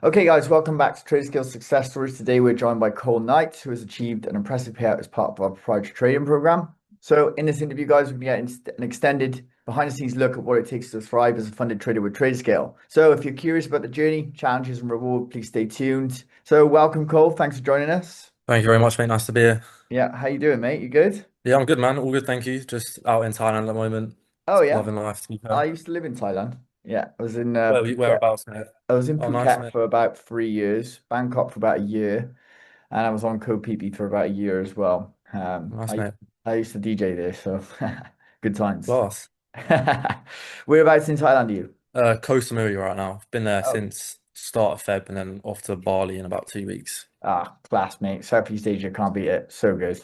Okay, guys, welcome back to Traderscale Success Stories. Today, we're joined by Cole Knight, who has achieved an impressive payout as part of our proprietary trading program. So, in this interview, guys, we're going to get an extended behind-the-scenes look at what it takes to thrive as a funded trader with Traderscale. So, if you're curious about the journey, challenges, and reward, please stay tuned. So, welcome, Cole. Thanks for joining us. Thank you very much, mate. Nice to be here. Yeah, how you doing, mate? You good? Yeah, I'm good, man. All good, thank you. Just out in Thailand at the moment. Oh yeah, Loving life, to be I fair. used to live in Thailand. Yeah, I was in Phuket. Whereabouts, mate? I was in Oh, nice, Phuket mate. for about 3 years, Bangkok for about a year, and I was on Koh Phi Phi for about a year as well. Nice, mate. I used to DJ there, so good times. Class. Whereabouts in Thailand are you? Koh Samui right now. Been there Oh, since start of Feb and then off to Bali in about 2 weeks. class, mate. Southeast Asia can't beat it. So good.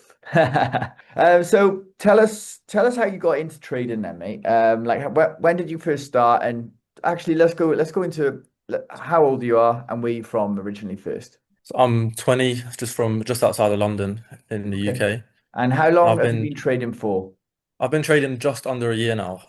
So tell us how you got into trading then, mate. Like when did you first start? And actually, let's go into how old you are and where you're from originally first. So I'm 20, just outside of London in the Okay. UK. And how And long have you been trading for? I've been trading just under a year now.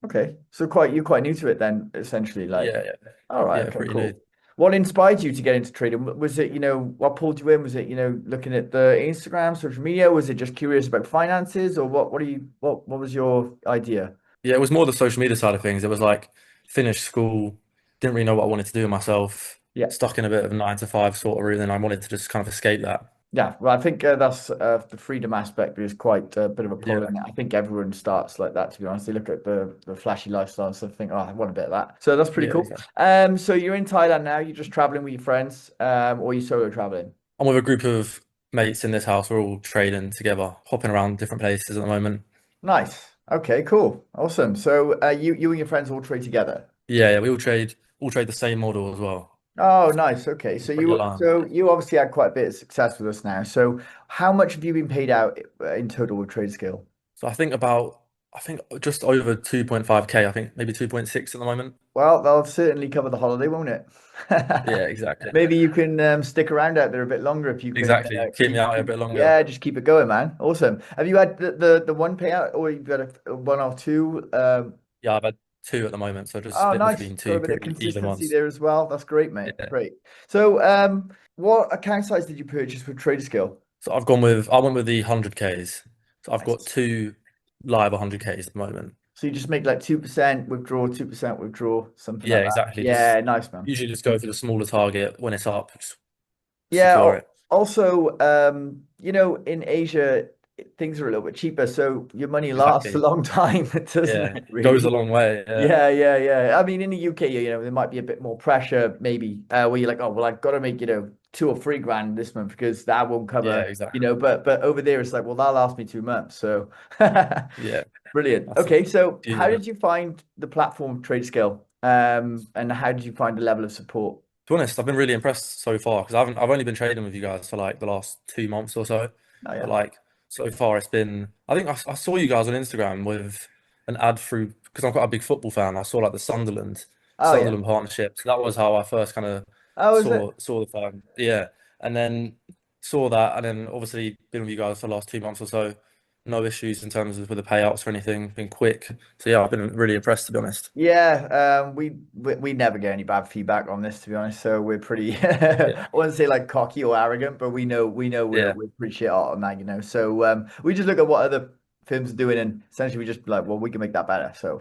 Okay, so you're quite new to it then, essentially. Like, Yeah, yeah. all right, Yeah, okay, pretty new. cool. What inspired you to get into trading? Was it, what pulled you in? Was it, looking at the Instagram, social media? Was it just curious about finances, or what was your idea? Yeah, it was more the social media side of things. It was like finished school, didn't really know what I wanted to do with myself, Yeah, stuck in a bit of a 9 to 5 sort of route, and I wanted to just kind of escape that. yeah. Well, I think that's the freedom aspect is quite a bit of a pull Yeah, in it. I think everyone starts like that. To be honest, they look at the flashy lifestyle and think, oh, I want a bit of that. So that's pretty yeah, cool. exactly. So you're in Thailand now. You're just traveling with your friends, or you solo traveling? I'm with a group of mates in this house. We're all trading together, hopping around different places at the moment. Nice. Okay, cool. Awesome. So you and your friends all trade together. Yeah, yeah, we all trade the same model as well. Oh, nice. Okay. So Pretty aligned. you obviously had quite a bit of success with us now. So how much have you been paid out in total with Traderscale? So I think just over 2.5K, I think maybe 2.6 at the moment. Well, they'll certainly cover the holiday, won't it? Yeah, exactly. Maybe you can stick around out there a bit longer if you can Exactly. Keep me out here a bit longer. yeah, just keep it going, man. Awesome. Have you had the one payout or you've got a one or two? Yeah, I've had two at the moment, so just Oh, split nice. between Got a two bit of pretty even consistency ones. there as well. That's great, mate. Yeah. Great. So, what account size did you purchase with Traderscale? So I went with the 100Ks. So I've got Nice. two live 100Ks at the moment. So you just make like 2% withdraw, 2% withdraw, something Yeah, like that. exactly. Yeah, nice, man. Usually just go for the smaller target when it's up, just Yeah. secure it. Also, in Asia, things are a little bit cheaper, so your money lasts a Exactly. long time, doesn't Yeah. it, Goes a really? long way. Yeah. Yeah, yeah, yeah. I mean, in the UK, there might be a bit more pressure, maybe, where you're like, oh, well, I've got to make, 2 or 3 grand this month because that won't Yeah, cover, exactly. but over there, it's like, well, that'll last me 2 months. So Yeah. brilliant. That's Okay, so beauty how of it. did you find the platform Tradescale? And how did you find the level of support? To be honest, I've been really impressed so far because I've only been trading with you guys for like the last 2 months or so. Oh But yeah. like so far it's been I think I saw you guys on Instagram with an ad through because I'm quite a big football fan. I saw like the Oh yeah. Sunderland partnership. So that was how I first kind of Oh, is it? saw the fan. Yeah. And then saw that and then obviously been with you guys for the last 2 months or so. No issues in terms of with the payouts or anything, been quick. So yeah, I've been really impressed to be honest. Yeah, we never get any bad feedback on this, to be honest. So we're pretty, I Yeah. wouldn't say like cocky or arrogant, but we know Yeah. we're pretty shit hot on that. So we just look at what other firms are doing, and essentially we just be like, well, we can make that better. So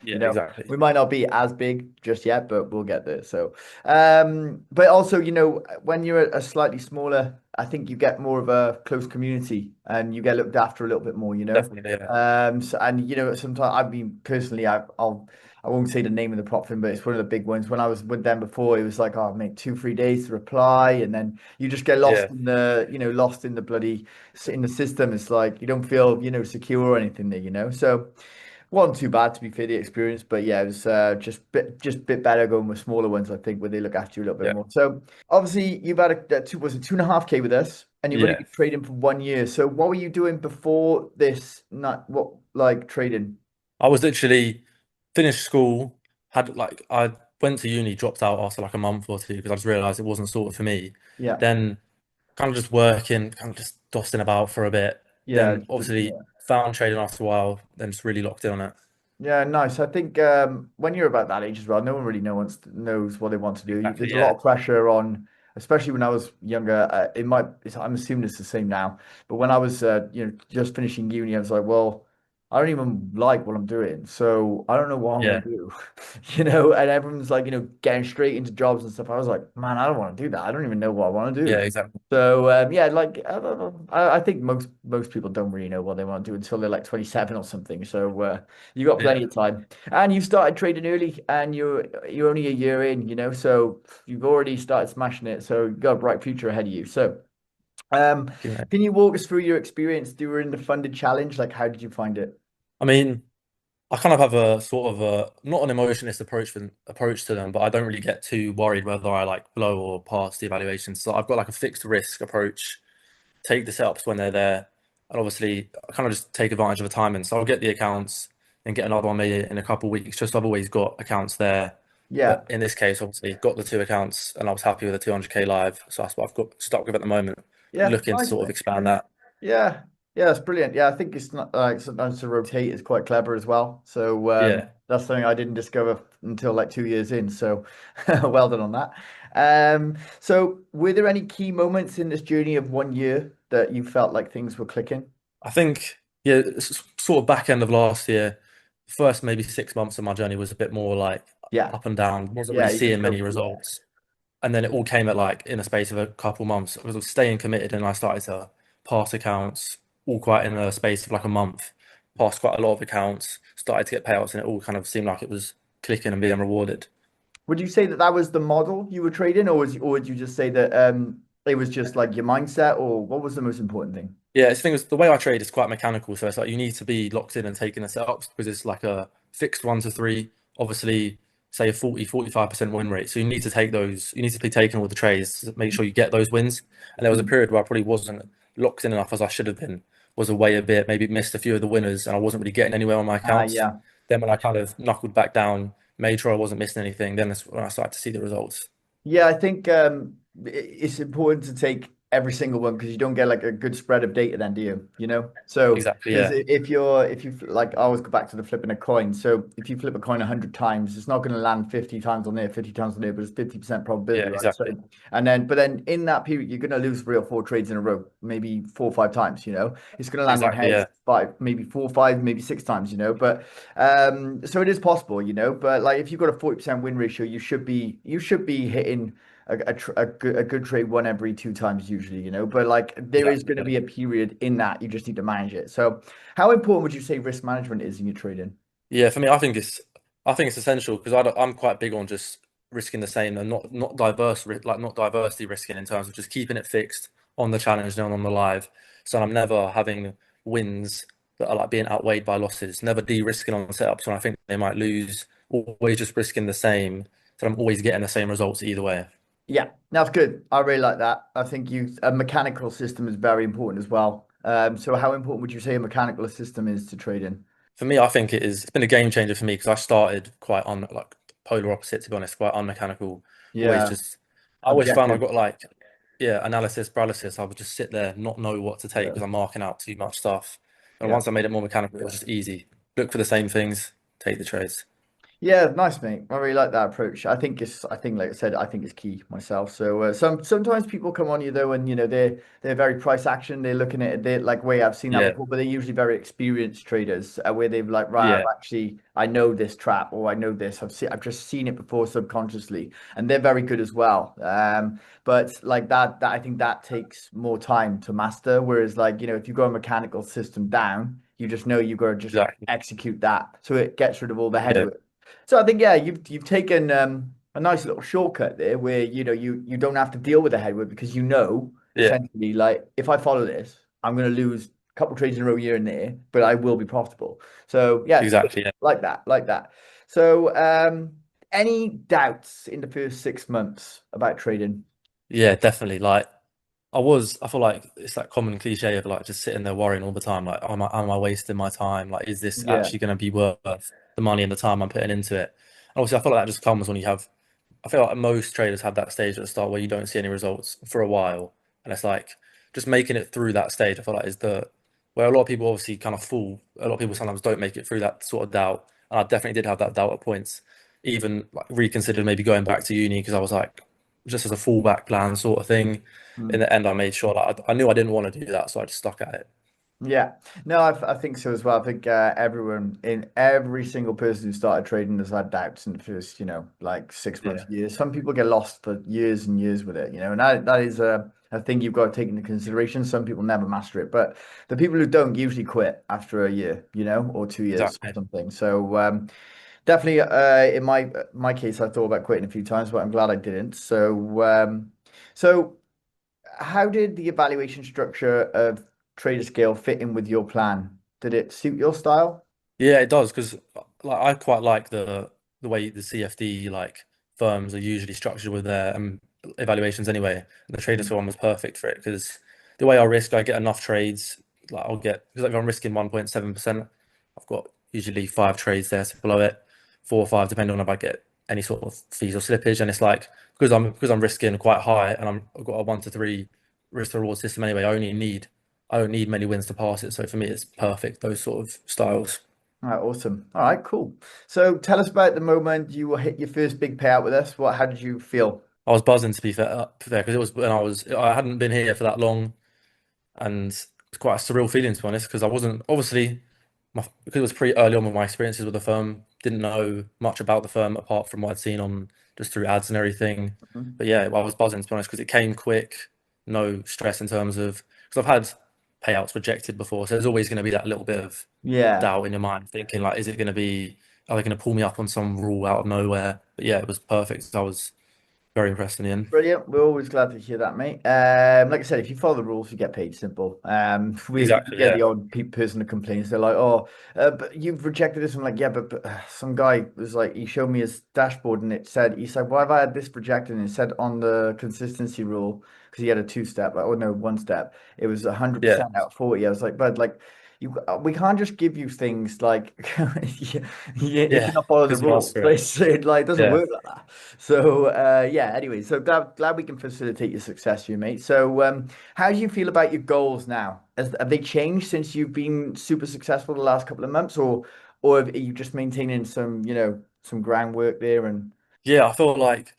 Yeah, you know, exactly. we might not be as big just yet, but we'll get there. So, but also, when you're a slightly smaller, I think you get more of a close community and you get looked after a little bit more. Definitely, yeah. So, and sometimes I mean, personally, I won't say the name of the prop firm, but it's one of the big ones. When I was with them before, it was like, oh, mate, 2, 3 days to reply, and then you just get lost Yeah. in lost in the bloody in the system. It's like you don't feel, secure or anything there. So. Wasn't too bad to be fair, the experience, but yeah, it was just bit better going with smaller ones, I think, where they look after you a little bit Yeah. more. So obviously you've had was it 2.5K with us, and you've only Yeah. been trading for 1 year. So what were you doing before this? Not what like trading? I was literally finished school, had like I went to uni, dropped out after like a month or two because I just realized it wasn't sort of for me. Yeah, Then kind of just working, kind of just dossing about for a bit. yeah, Then obviously yeah. found trading after a while, then just really locked in on it. Yeah, nice. I think when you're about that age as well, no one really knows what they want to do. Exactly. There's a lot Yeah. of pressure on, especially when I was younger. I'm assuming it's the same now, but when I was, just finishing uni, I was like, well, I don't even like what I'm doing, so I don't know what I'm gonna Yeah. do, And everyone's like, getting straight into jobs and stuff. I was like, man, I don't want to do that. I don't even know what I want to Yeah. do. Exactly. So yeah, like I think most people don't really know what they want to do until they're like 27 or something. So you got plenty Yeah. of time, and you started trading early, and you're only a year in, so you've already started smashing it. So you got a bright future ahead of you. So um, Thank you, mate. can you walk us through your experience during the funded challenge? Like, how did you find it? I mean, I kind of have a sort of a not an emotionless approach to them, but I don't really get too worried whether I like blow or pass the evaluation. So I've got like a fixed risk approach, take the setups when they're there, and obviously I kind of just take advantage of the timing. So I'll get the accounts and get another one maybe in a couple of weeks. Just I've always got accounts there. Yeah, But in this case, obviously, got the two accounts, and I was happy with the 200K live. So that's what I've got stuck with at the moment. yeah, Looking to nice, sort of mate. expand that. Yeah, yeah, it's brilliant. Yeah, I think it's not like sometimes to rotate is quite clever as well. So Yeah. that's something I didn't discover until like 2 years in. So well done on that. So were there any key moments in this journey of 1 year that you felt like things were clicking? I think, yeah, sort of back end of last year, first maybe 6 months of my journey was a bit more like Yeah, up and down, wasn't yeah, really you just seeing go many through it. results. And then it all came at like in a space of a couple months. I was staying committed and I started to pass accounts all quite in a space of like a month. Passed quite a lot of accounts, started to get payouts, and it all kind of seemed like it was clicking and being rewarded. Would you say that that was the model you were trading, or would you just say that it was just like your mindset, or what was the most important thing? Yeah, the thing is, the way I trade is quite mechanical. So it's like you need to be locked in and taking the setups because it's like a fixed 1 to 3. Obviously, say a 45% win rate. So you need to take those, you need to be taking all the trades to make sure you get those wins. And there was a Mm. period where I probably wasn't locked in enough as I should have been, was away a bit, maybe missed a few of the winners, and I wasn't really getting anywhere on my accounts. Yeah. Then when I kind of knuckled back down, made sure I wasn't missing anything, then that's when I started to see the results. Yeah, I think it's important to take every single one because you don't get like a good spread of data then, do you? So Exactly, because yeah. if you like, I always go back to the flipping a coin. So if you flip a coin 100 times, it's not going to land 50 times on there, 50 times on there, but it's 50% Yeah, probability, right? So exactly. but then in that period, you're going to lose 3 or 4 trades in a row, maybe 4 or 5 times. It's going to land on Exactly, heads yeah. five, maybe 4, 5, maybe 6 times. But so it is possible. But like if you've got a 40% win ratio, you should be hitting a good trade one every 2 times usually, but like there is Exactly, going to yeah. be a period in that you just need to manage it. So how important would you say risk management is in your trading? Yeah, for me, I think it's essential because I'm quite big on just risking the same and not like not diversity risking in terms of just keeping it fixed on the challenge and on the live. So I'm never having wins that are like being outweighed by losses. Never de-risking on setups when I think they might lose. Always just risking the same. So I'm always getting the same results either way. Yeah, that's good. I really like that. I think a mechanical system is very important as well. So how important would you say a mechanical system is to trading? For me, I think it is. It's been a game changer for me because I started quite on like polar opposite, to be honest, quite unmechanical. Always Yeah, just, I always found I objective. got like, yeah, analysis paralysis. I would just sit there, not know what to take Yeah. because I'm marking out too much stuff. And Yeah. once I made it more mechanical, it was just easy. Look for the same things, take the trades. Yeah, nice, mate. I really like that approach. I think, like I said, I think it's key myself. So sometimes people come on you though, and they're very price action. They're looking at it like way I've seen that Yeah, before, but they're usually very experienced traders where they've like, right, yeah, I know this trap or I know this. I've just seen it before subconsciously, and they're very good as well. But like that I think that takes more time to master. Whereas like if you go a mechanical system down, you just know you've got to just exactly. execute that, so it gets rid of all the Yeah, headwind. So I think yeah, you've taken a nice little shortcut there where you don't have to deal with the headwind because yeah, essentially like if I follow this, I'm going to lose a couple trades in a row here and there, but I will be profitable. So yeah, it's good. exactly. Yeah, Like that, like that. So any doubts in the first 6 months about trading? yeah, definitely. I feel like it's that common cliche of like just sitting there worrying all the time. Like, am I wasting my time? Like, is this Yeah, actually going to be worth the money and the time I'm putting into it? And obviously, I feel like that just comes when I feel like most traders have that stage at the start where you don't see any results for a while. And it's like just making it through that stage, I feel like is where a lot of people obviously kind of fall. A lot of people sometimes don't make it through that sort of doubt. And I definitely did have that doubt at points. Even like reconsidered maybe going back to uni because I was like, just as a fallback plan sort of thing. In Mm. the end, I made sure that I knew I didn't want to do that, so I just stuck at it. Yeah, no, I think so as well. I think everyone in every single person who started trading has had doubts in the first, like 6 months, Yeah. years. Some people get lost for years and years with it, and that is a thing you've got to take into consideration. Some people never master it, but the people who don't usually quit after a year, or 2 years or Exactly. something. So definitely, in my case, I thought about quitting a few times, but I'm glad I didn't. So. How did the evaluation structure of Traderscale fit in with your plan? Did it suit your style? Yeah, it does because like I quite like the way the CFD like firms are usually structured with their evaluations anyway. And the Mm. Traderscale one was perfect for it because the way I risk, I get enough trades. Like I'll get because if I'm risking 1.7%, I've got usually 5 trades there, so below it, 4 or 5, depending on if I get any sort of fees or slippage. And it's like because I'm risking quite high and I've got a 1 to 3 risk to reward system anyway. I don't need many wins to pass it. So for me, it's perfect those sort of styles. All right, awesome. All right, cool. So tell us about the moment you will hit your first big payout with us. How did you feel? I was buzzing to be fair because it was when I hadn't been here for that long, and it's quite a surreal feeling to be honest because I wasn't obviously because it was pretty early on with my experiences with the firm, didn't know much about the firm apart from what I'd seen on just through ads and everything. Mhm. But yeah, I was buzzing to be honest because it came quick, no stress in terms of because I've had payouts rejected before, so there's always going to be that little bit of Yeah. doubt in your mind, thinking like, is it going to be, are they going to pull me up on some rule out of nowhere? But yeah, it was perfect. I was very impressed in the end. Brilliant. We're always glad to hear that, mate. Like I said, if you follow the rules, you get paid. Simple. We Exactly. get the Yeah. odd person who complains. They're like, "Oh, but you've rejected this." I'm like, "Yeah, but some guy was like, he showed me his dashboard and he said, why have I had this rejected?" And it said on the consistency rule because he had a two-step, like, oh no, one step. It was Yeah. 100% out of 40. I was like, "But like, we can't just give you things like if you're Yeah. not following the Because you rules. asked for it. It like doesn't Yeah. work like that." So yeah, anyway, so glad we can facilitate your success here, mate. So how do you feel about your goals now? Have they changed since you've been super successful the last couple of months, or are you just maintaining some groundwork there and Yeah. I feel like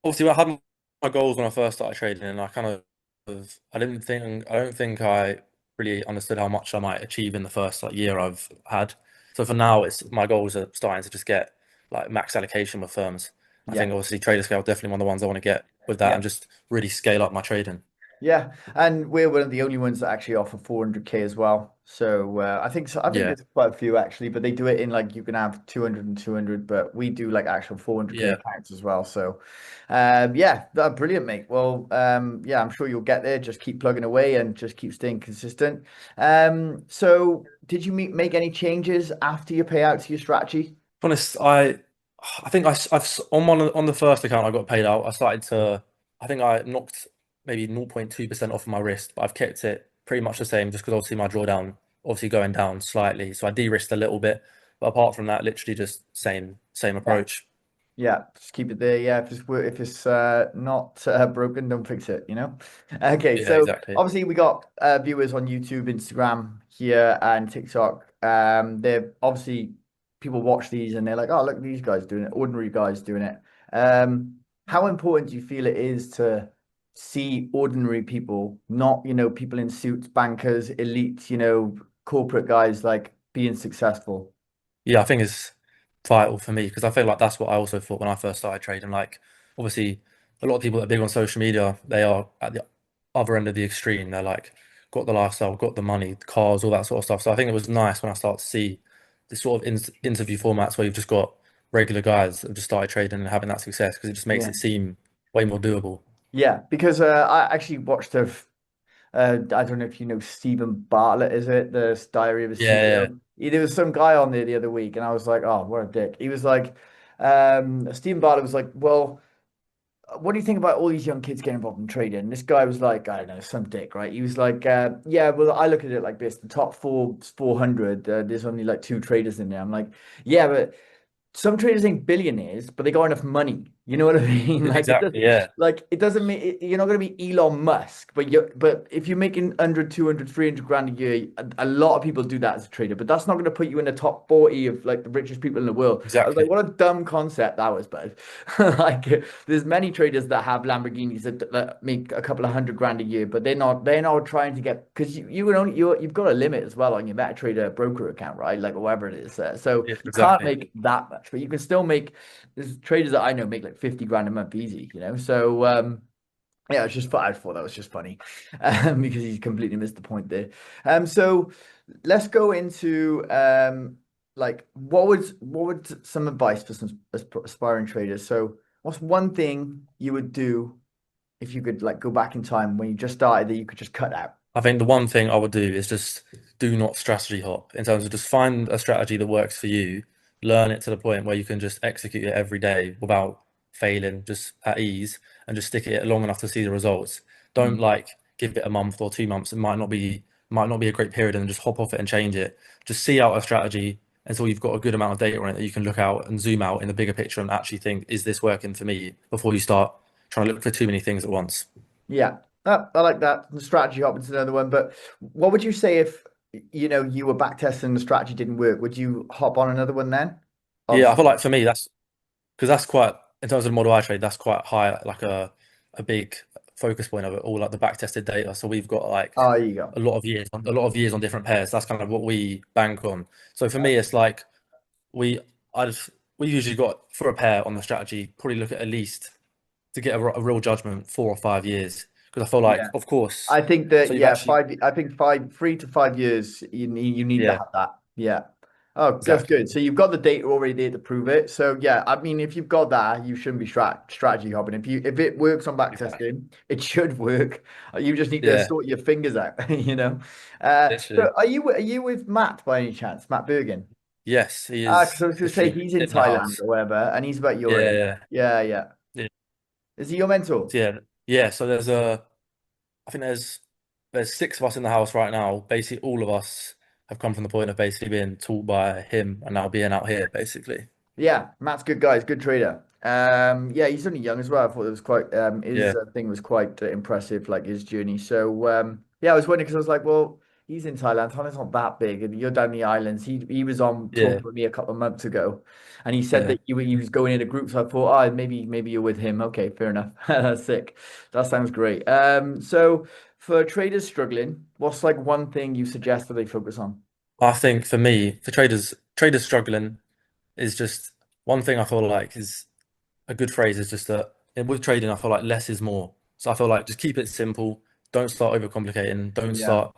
obviously I had my goals when I first started trading, and I kind of I don't think I really understood how much I might achieve in the first like year I've had. So for now, it's my goals are starting to just get like max allocation with firms. I yeah, think obviously Traderscale definitely one of the ones I want to get with that yeah. and just really scale up my trading. Yeah, and we're one of the only ones that actually offer 400k as well. So I think Yeah. there's quite a few actually, but they do it in like you can have 200 and 200, but we do like actual 400k Yeah. accounts as well. So yeah, brilliant, mate. Well, yeah, I'm sure you'll get there. Just keep plugging away and just keep staying consistent. So did you make any changes after your payout to your strategy? Honest, I think I've on the first account I got paid out. I started to I think I knocked maybe 0.2% off of my wrist, but I've kept it pretty much the same just because obviously my drawdown obviously going down slightly, so I de-risked a little bit. But apart from that, literally just same Yeah. approach. Yeah, just keep it there. Yeah, if it's not broken, don't fix it, Okay, Yeah, so exactly. obviously we got viewers on YouTube, Instagram here, and TikTok. They're obviously people watch these and they're like, "Oh, look, these guys doing it, ordinary guys doing it." How important do you feel it is to see ordinary people, not, people in suits, bankers, elite, corporate guys like being successful? Yeah, I think it's vital for me because I feel like that's what I also thought when I first started trading. Like, obviously, a lot of people that are big on social media, they are at the other end of the extreme. They're like, got the lifestyle, got the money, the cars, all that sort of stuff. So I think it was nice when I started to see this sort of interview formats where you've just got regular guys that have just started trading and having that success because it just makes Yeah. it seem way more doable. Yeah, because I actually watched I don't know if you know Stephen Bartlett, is it? The Diary of a Yeah, yeah, CEO. There was some guy on there the other week, and I was like, oh, what a dick. He was like, Stephen Bartlett was like, well, what do you think about all these young kids getting involved in trading? And this guy was like, I don't know, some dick, right? He was like, yeah, well, I look at it like this: the top 400, there's only like two traders in there. I'm like, yeah, but some traders ain't billionaires, but they got enough money. You know what I mean? Like it does, Exactly. Yeah. like it doesn't mean you're not going to be Elon Musk, but if you're making 100, 200, 300 grand a year, a lot of people do that as a trader, but that's not going to put you in the top 40 of like the richest people in the world. I was like, Exactly. what a dumb concept that was, bud. Like there's many traders that have Lamborghinis that make a couple of 100 grand a year, but they're not trying to get because you would only you've got a limit as well on your MetaTrader broker account, right? Like whatever it is. So Yeah. you can't Exactly. make that much, but you can still make there's traders that I know make like 50 grand a month easy, you know? So, yeah, I thought that was just funny, because he's completely missed the point there. So let's go into, like, what would some advice for some aspiring traders? So what's one thing you would do if you could like go back in time when you just started that you could just cut out? I think the one thing I would do is just do not strategy hop in terms of just find a strategy that works for you, learn it to the point where you can just execute it every day without failing, just at ease, and just stick it long enough to see the results. Don't Mm. like give it a month or 2 months. It might not be a great period and just hop off it and change it. Just see out a strategy until you've got a good amount of data on it that you can look out and zoom out in the bigger picture and actually think, is this working for me before you start trying to look for too many things at once. Yeah, I like that. The strategy hop is another one. But what would you say if you were back testing and the strategy didn't work? Would you hop on another one then? Yeah, I Obviously. feel like for me that's because that's quite in terms of the model I trade, that's quite high, like a big focus point of it all, like the back tested data. So we've got like Oh, there you go. a lot of years on different pairs. That's kind of what we bank on. So for me, it's like we I'd we usually got for a pair on the strategy, probably look at least to get a real judgment 4 or 5 years. Because I feel like, Yeah. of course, I think so that you've yeah, actually 3 to 5 years you need to yeah, have that. Yeah. Oh, that's exactly. good. So you've got the data already there to prove it. So yeah, I mean, if you've got that, you shouldn't be strategy hopping. If it works on back Exactly. testing, it should work. You just need to Yeah, sort your fingers out, you know. So literally. are you with Matt by any chance? Matt Bergen? Yes, he Ah, because is I was going to say literally he's in in the Thailand house. or whatever, and he's about your Yeah, age. yeah, Yeah, yeah. yeah. Is he your mentor? Yeah, yeah. So I think there's six of us in the house right now. Basically, all of us have come from the point of basically being taught by him and now being out here, basically. Yeah, Matt's a good guy. He's a good trader. Yeah, he's only young as well. I thought it was quite his Yeah, thing was quite impressive, like his journey. So yeah, I was wondering because I was like, well, he's in Thailand. Thailand's not that big, and you're down the islands. He was on yeah, talking with me a couple of months ago, and he said yeah. that he was going in a group. So I thought, oh, maybe you're with him. Okay, fair enough. That's sick. That sounds great. So for traders struggling, what's like one thing you suggest that they focus on? I think for me, for traders struggling is just one thing I feel like is a good phrase is just that with trading, I feel like less is more. So I feel like just keep it simple. Don't start overcomplicating. Don't Yeah, start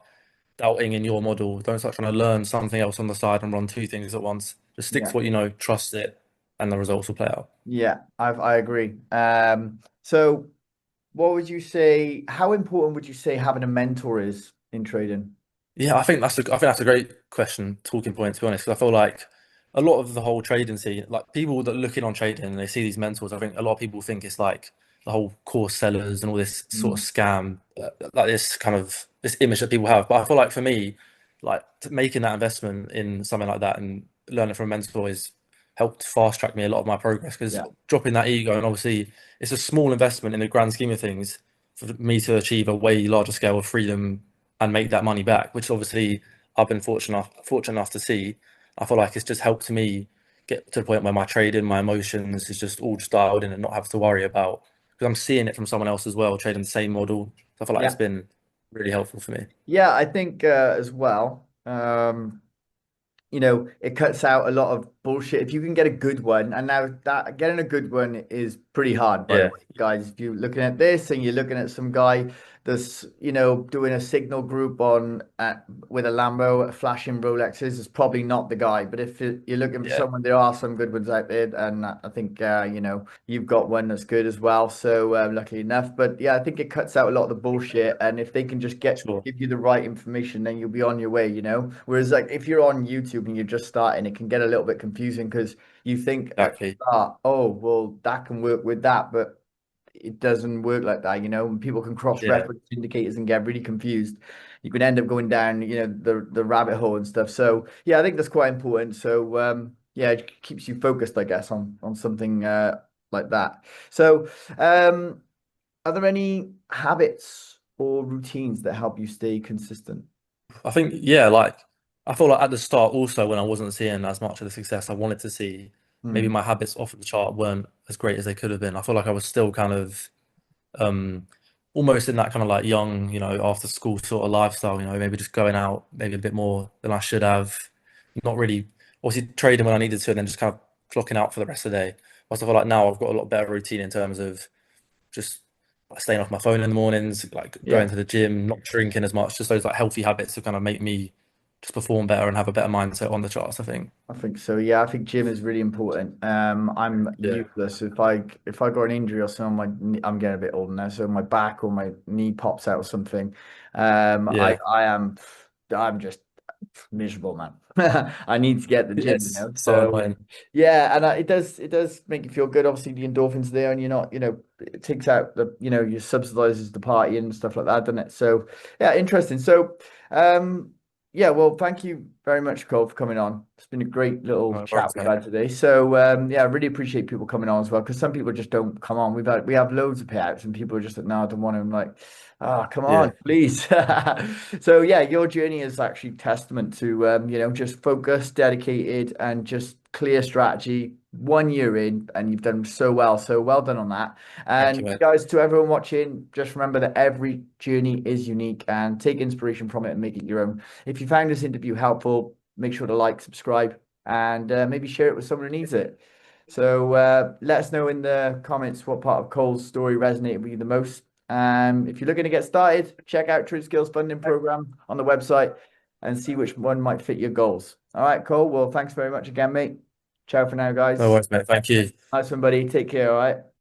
doubting in your model. Don't start trying to learn something else on the side and run two things at once. Just stick yeah. to what you know, trust it, and the results will play out. Yeah, I agree. So what would you say, how important would you say having a mentor is in trading? Yeah, I think that's a great question, talking point to be honest. 'Cause I feel like a lot of the whole trading scene, like people that look in on trading and they see these mentors, I think a lot of people think it's like the whole course sellers and all this sort Mm, of scam, like this kind of this image that people have. But I feel like for me, like making that investment in something like that and learning from a mentor has helped fast track me a lot of my progress because yeah, dropping that ego and obviously it's a small investment in the grand scheme of things for me to achieve a way larger scale of freedom and make that money back, which obviously I've been fortunate enough to see. I feel like it's just helped me get to the point where my trading, my emotions is just all just dialed in and not have to worry about because I'm seeing it from someone else as well, trading the same model. So I feel like it's yeah. been really helpful for me. Yeah, I think as well. It cuts out a lot of bullshit. If you can get a good one, and now that getting a good one is pretty hard, by the Yeah, way, guys. If you're looking at this and you're looking at some guy that's, doing a signal group with a Lambo flashing Rolexes, it's probably not the guy. But if you're looking for yeah, someone, there are some good ones out there, and I think you've got one that's good as well. So luckily enough, but yeah, I think it cuts out a lot of the bullshit, and if they can just sure, give you the right information, then you'll be on your way. Whereas like if you're on YouTube and you're just starting, it can get a little bit confusing because you think at the exactly. start, oh, well, that can work with that, but it doesn't work like that. And people can Yeah, cross-reference indicators and get really confused. You can end up going down, the rabbit hole and stuff. So yeah, I think that's quite important. So yeah, it keeps you focused, I guess, on something. like that. So, are there any habits or routines that help you stay consistent? I think, yeah, like I feel like at the start also when I wasn't seeing as much of the success I wanted to see, maybe Hmm. my habits off of the chart weren't as great as they could have been. I feel like I was still kind of um almost in that kind of like young, after school sort of lifestyle, maybe just going out maybe a bit more than I should have, not really obviously trading when I needed to and then just kind of clocking out for the rest of the day. Whilst I feel like now I've got a lot better routine in terms of just like staying off my phone in the mornings, like Yeah. going to the gym, not drinking as much, just those like healthy habits to kind of make me just perform better and have a better mindset on the charts, I think. I think so. Yeah, I think gym is really important. I'm Yeah. useless if I got an injury or something. I'm getting a bit older now, so my back or my knee pops out or something. I Yeah. I am I'm just miserable, man. I need to get the gym, you Yes. know. So So annoying. yeah, and it does make you feel good. Obviously, the endorphins there, and you're not, it takes out you subsidizes the party and stuff like that, doesn't it? So yeah, interesting. So yeah, well, thank you very much, Cole, for coming on. It's been a great little No chat worries, we've mate. had today. So yeah, I really appreciate people coming on as well because some people just don't come on. We have loads of payouts and people are just like, no, I don't want to. I'm like, ah, come on, Yeah. please. So yeah, your journey is actually testament to just focus, dedicated, and just clear strategy. 1 year in, and you've done so well. So well done on that. Thank you, And mate. guys, to everyone watching, just remember that every journey is unique and take inspiration from it and make it your own. If you found this interview helpful, make sure to like, subscribe, and maybe share it with someone who needs it. So let us know in the comments what part of Cole's story resonated with you the most. If you're looking to get started, check out Traderscale's funding program on the website and see which one might fit your goals. All right, Cole. Well, thanks very much again, mate. Ciao for now, No guys. worries, mate. Thank you. Nice one, buddy. Take care. All right.